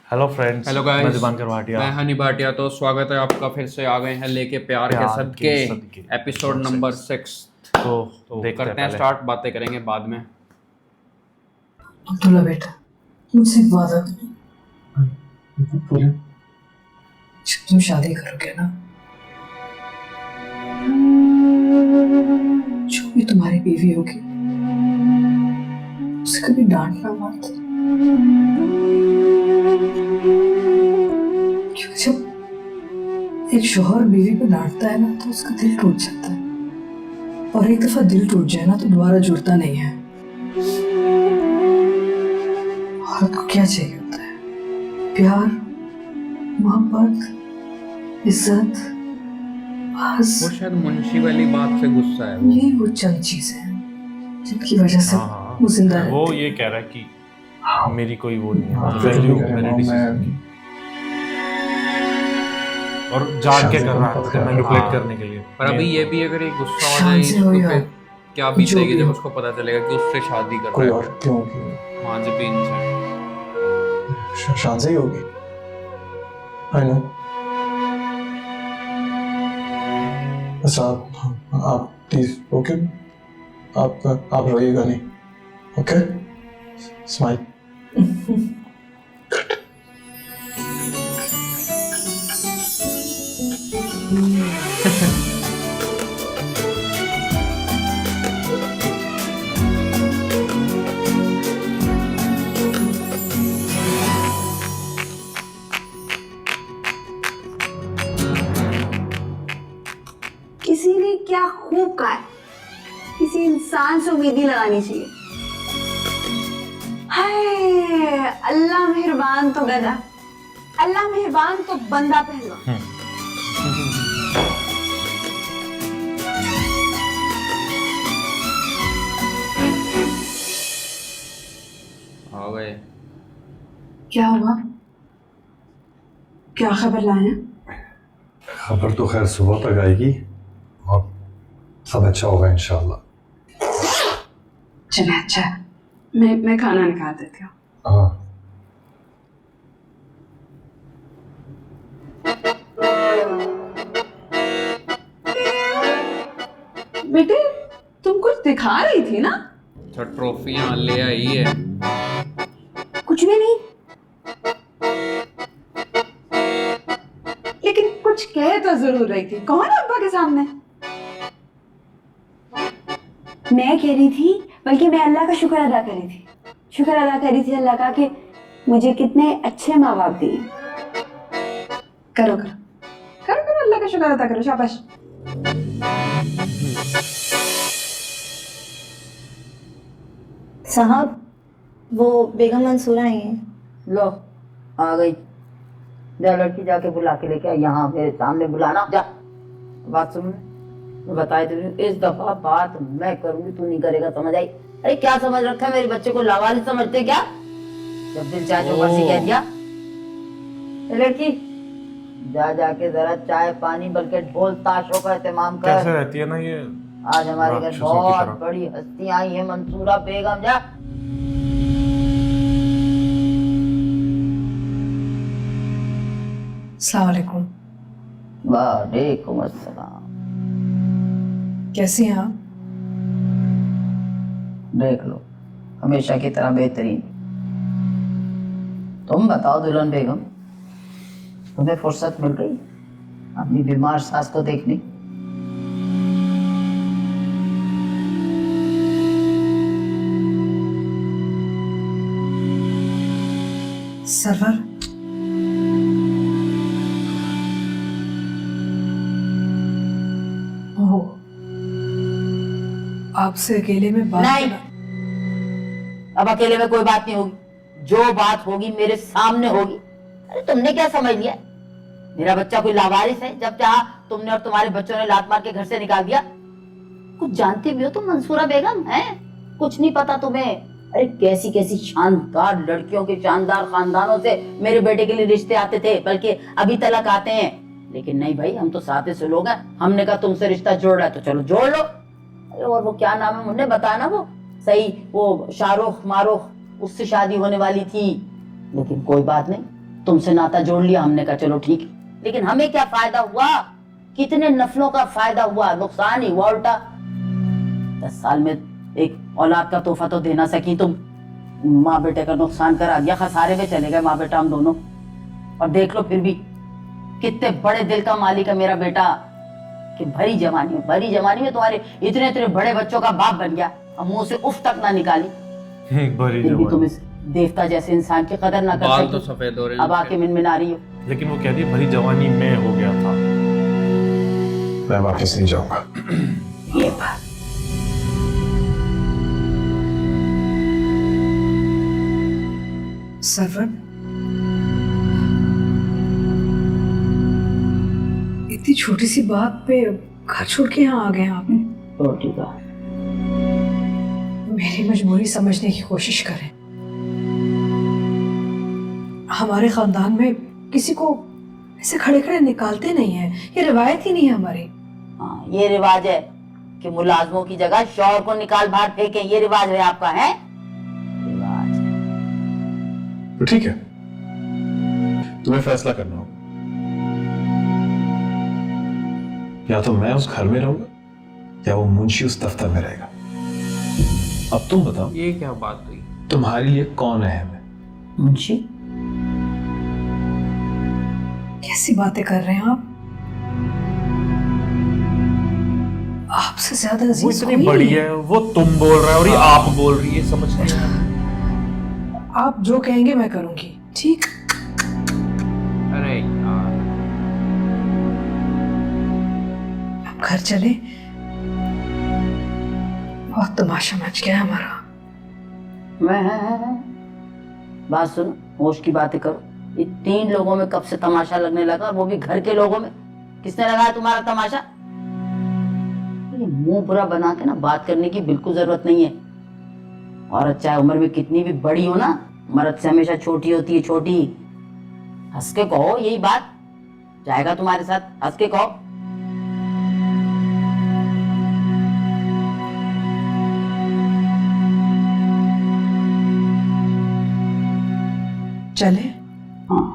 Hello friends, hello मैं guys, दिबांकर Bhatia. मैं हनी भाटिया। तो स्वागत है आपका, फिर से आ गए हैं लेके प्यार के सदके एपिसोड नंबर 6। तो करते हैं स्टार्ट, बातें करेंगे बाद में। अब्दुल्ला बेटा, मुझसे एक वादा करो। जब तुम शादी करोगे ना, जो भी तुम्हारी बीवी होगी उसे कभी डांटना मत, क्योंकि जब एक शौहर बीवी को डांटता है ना तो उसका दिल टूट जाता है, और एक दफा दिल टूट जाए ना तो दोबारा जुड़ता नहीं है। औरत को क्या चाहिए होता है? प्यार, मोहब्बत, इज्जत, बस। वो शायद मुंशी वाली बात से गुस्सा है वो। यही वो चंद चीजें हैं जिनकी वजह से वो जिंदा है। वो ये कह रहा है कि मेरी कोई वो नहीं है, वैल्यू मेरे डिसीजन की, और जान के कर रहा है मैनिपुलेट करने के लिए। पर अभी ये भी अगर ये गुस्सा हो शान जाए से इसको, हो फिर यार, क्या जो बीतेगी भी जब हो। उसको पता चलेगा कि उससे शादी कर कोई रहा और है। क्यों होगी? हाँ जी, भी इंसान। शान से ही होगी। I know. बस आप प्लीज ओके, आप रोइएगा नहीं, ओके? स्माइल। किसी ने क्या खूब कहा है, किसी इंसान से उम्मीद नहीं लगानी चाहिए। हाय अल्लाह मेहरबान तो गधा, अल्लाह मेहरबान तो बंदा पहलवान। आ गए। क्या हुआ? क्या खबर लाए हैं? खबर तो खैर सुबह तक आएगी और सब अच्छा होगा इंशाल्लाह। चले अच्छा है। मैं खाना निकाल देती हूँ। हाँ, बेटे तुम कुछ दिखा रही थी ना? तो ट्रॉफियां ले आई है। कुछ भी नहीं, लेकिन कुछ कह तो जरूर रही थी। कौन अब्बा के सामने? मैं कह रही थी, बल्कि मैं अल्लाह का शुक्र अदा कर रही थी। शुक्र अदा कर रही थी अल्लाह का कि मुझे कितने अच्छे माँ बाप दिए। करो करो करो करो, अल्लाह का शुक्र अदा करो, शाबाश। साहब, वो बेगम मंसूरा आई है। लो आ गई। जा लड़की जाके बुला के लेके आ, यहाँ मेरे सामने बुलाना। जा, बात सुन, मैं बताए तो रही हूँ, इस दफा बात मैं करूंगी, तू नहीं करेगा, समझ आई? अरे क्या समझ रखा है, मेरे बच्चे को लावारिस समझते क्या? जब दिल चाहे जो मर्जी कह दिया। ए लड़की, जा जाके जरा चाय पानी बल्कि ढोल ताशों का एहतमाम कर। कैसे रहती है ना ये, आज हमारे घर राक्षसों की बहुत तरह। बड़ी हस्ती आई है, मंसूरा बेगम। जा। अस्सलाम वालेकुम। वालेकुम अस्सलाम। कैसी हैं आप? देख लो, हमेशा की तरह बेहतरीन। तुम बताओ दुल्हन बेगम, तुम्हें फुर्सत मिल गई अपनी बीमार सास को देखने? सरवर, ओ, आपसे अकेले में बात नहीं, अब अकेले में कोई बात नहीं होगी। जो बात होगी मेरे सामने होगी। अरे तुमने क्या समझ लिया, मेरा बच्चा कोई लावारिस है? जब चाहा तुमने और तुम्हारे बच्चों ने लात मार के घर से निकाल दिया। कुछ जानती भी हो तुम मंसूरा बेगम? है कुछ नहीं पता तुम्हें? अरे कैसी कैसी शानदार लड़कियों के शानदार खानदानों से मेरे बेटे के लिए रिश्ते आते थे, बल्कि अभी तलक आते हैं। लेकिन नहीं भाई, हम तो साथे से लोग हैं। हमने कहा तुमसे रिश्ता जोड़ रहा है तो चलो जोड़ लो। अरे और वो क्या नाम है, मुन्ने बताना, वो सही, वो शाहरुख मारूख, उससे शादी होने वाली थी। लेकिन कोई बात नहीं, तुमसे नाता जोड़ लिया हमने, कहा चलो ठीक है, लेकिन हमें क्या फायदा हुआ? कितने नफलों का फायदा हुआ, नुकसान ही हुआ उल्टा। 10 साल में एक औलाद का तोहफा तो दे ना सकी तुम, माँ बेटे का नुकसान करा दिया, खसारे में चले गए माँ बेटा हम दोनों। और देख लो फिर भी कितने बड़े दिल का मालिक है मेरा बेटा, कि भरी जवानी में तुम्हारे इतने इतने बड़े बच्चों का बाप बन गया, और मुंह से उफ तक ना निकाली, भरी फिर भी तुम जवानी। इस देवता जैसे इंसान की कदर ना कर बाल सकी। तो सफेद हो रहे हैं अब आके मिनमिना रही हो। लेकिन वो कहती है भरी जवानी में हो गया था। मैं वापस नहीं जाऊंगा। ये बात सरवर, इतनी छोटी सी बात पे घर छोड़ के यहाँ आ गए आपने। रोटी का मेरी मजबूरी समझने की कोशिश करें। हमारे खानदान में किसी को ऐसे खड़े खड़े निकालते नहीं है, ये रिवायत ही नहीं है हमारी। हाँ, ये रिवाज है कि मुलाजमों की जगह शौहर को निकाल बाहर फेंके, ये रिवाज है आपका, है रिवाज है। तो ठीक है, तुम्हें फैसला करना होगा, या तो मैं उस घर में रहूंगा या वो मुंशी उस दफ्तर में रहेगा। अब तुम बताओ, ये क्या बात हुई? तुम्हारे लिए कौन अहम है? मुंशी कैसी बातें कर रहे हैं आप? आपसे ज्यादा वो अजीज इतनी कोई बड़ी नहीं है, वो तुम बोल रहा है और ये आप बोल रही है, समझ नहीं आ रहा। आप जो कहेंगे मैं करूंगी, ठीक? अरे यार, अब घर चले, बहुत तमाशा मच गया हमारा। बात सुनो, होश की बातें करो। ये 3 लोगों में कब से तमाशा लगने लगा, और वो भी घर के लोगों में? किसने लगाया तुम्हारा तमाशा? ये मुंह बुरा बना के ना बात करने की बिल्कुल जरूरत नहीं है। औरत चाहे उम्र में कितनी भी बड़ी हो ना, मर्द से हमेशा छोटी होती है, छोटी। हंस के कहो, यही बात जाएगा तुम्हारे साथ, हंस के कहो। चले? हाँ,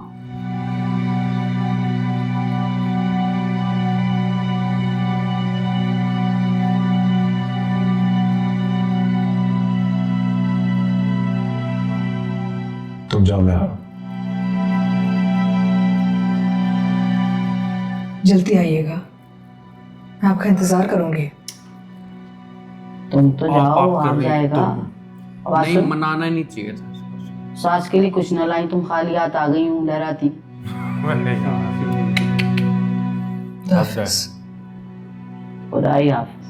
तुम जाओ, मैं आ रहा हूं। जल्दी आइएगा, मैं आपका इंतजार करूंगी। तुम तो आप जाओ, कर आ रही, जाएगा। तुम बात नहीं, सुन, मनाना ही नहीं चाहिए था इसको। सास के लिए कुछ न लाई, तुम खाली हाथ आ गई हूँ लहराती। मैंने यार हाफिज। खुदा ही हाफिज।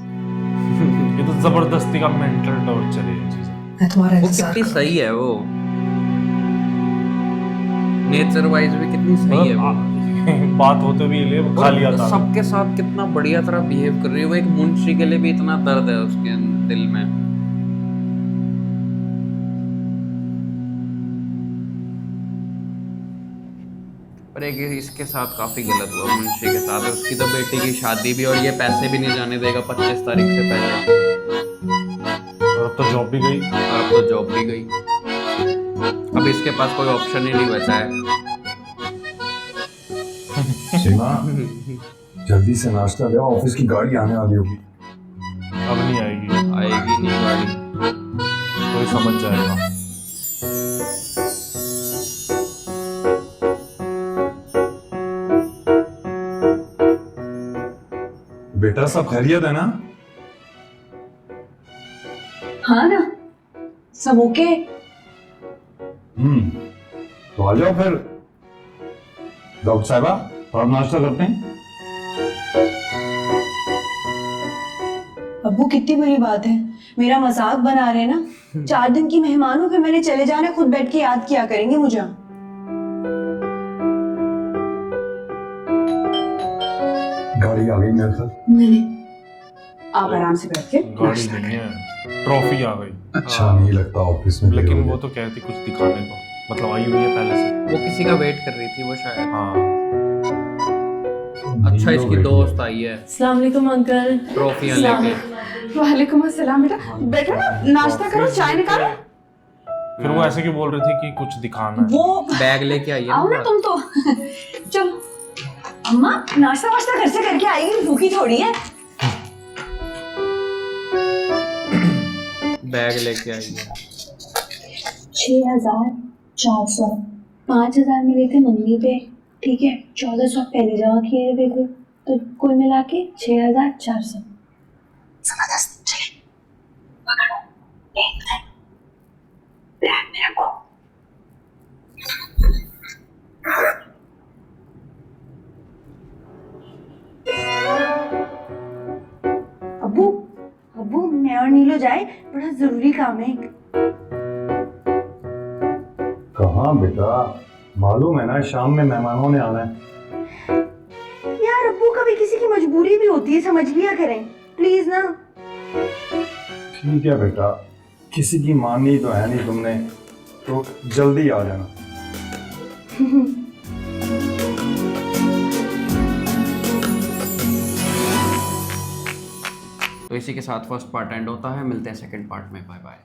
ये तो जबरदस्ती का मेंटल टॉर्चर है ये चीज। मैं तुम्हारा वो इंतजार कितनी करूंगी। सही है, वो नेचर वाइज भी कितनी सही है वो। बात होते भी ले वो खाली आता है। सबके साथ कितना बढ़िया तरह बिहेव कर रही है वो। एक मुंशी के लिए भी इतना दर्द है उसके दिल में। पर एक इसके साथ काफी गलत हुआ मुंशी के साथ। उसकी तो बेटी की शादी भी, और ये पैसे भी नहीं जाने देगा 25 तारीख से पहले। और अब तो जॉब भी गई। और अब तो जॉब भी गई, अब इसके पास कोई ऑप्शन ही नहीं बचा है। सीमा, जल्दी से नाश्ता ले, ऑफिस की गाड़ी आने वाली होगी। अब नहीं आएगी, आएगी नहीं गाड़ी। कोई समझ जाएगा। बेटा सब खैरियत है ना? हाँ ना, सब ओके? तो आ जाओ फिर डॉक्टर साहबा, थोड़ा नाश्ता करते हैं। अब्बू कितनी बड़ी बात है, मेरा मजाक बना रहे हैं ना। 4 दिन की मेहमान हूँ, फिर मैंने चले जाना, खुद बैठ के याद किया करेंगे मुझे। गाड़ी आ गई मेरे साथ। नहीं, आप आराम से बैठ के गाड़ी नाश्ता नहीं करें। है, ट्रॉफी आ गई। अच्छा नहीं लगता ऑफिस में देर लेकिन हो वो गई। तो कहती कुछ दिखाने को, मतलब आई हुई है पहले से। वो किसी का वेट कर रही थी वो शायद। हाँ, अच्छा नींद इसकी हो गई दोस्त आई है अस्सलाम वालेकुम अंकल। ट्रॉफियां लेके। वालेकुम अस्सलाम। बेटा बैठो ना, नाश्ता करो, चाय निकालो। फिर वो ऐसे क्यों बोल रही थी कि कुछ दिखाना है? वो बैग लेके आइए आओ ना तुम तो। चलो अम्मा, नाश्ता वाश्ता घर से करके आएगी, भूखी थोड़ी है। बैग लेके आइए। 6,400, 5,000 मिले थे मम्मी पे, ठीक है, 1,400 पहले जमा किए हुए थे, तो कुल मिला के 6,400। जबरदस्त, चले पकड़ो, बैग में रखो। अब्बू, अब्बू मैं और नीलो जाए, बड़ा जरूरी काम है। कहाँ बेटा, मालूम है ना शाम में मेहमानों ने आना है। यार अब्बू, कभी किसी की मजबूरी भी होती है, समझ लिया करें प्लीज ना। ठीक है बेटा, किसी की माननी तो है नहीं तुमने, तो जल्दी आ जाना। तो इसी के साथ फर्स्ट पार्ट एंड होता है, मिलते हैं सेकंड पार्ट में, बाय बाय।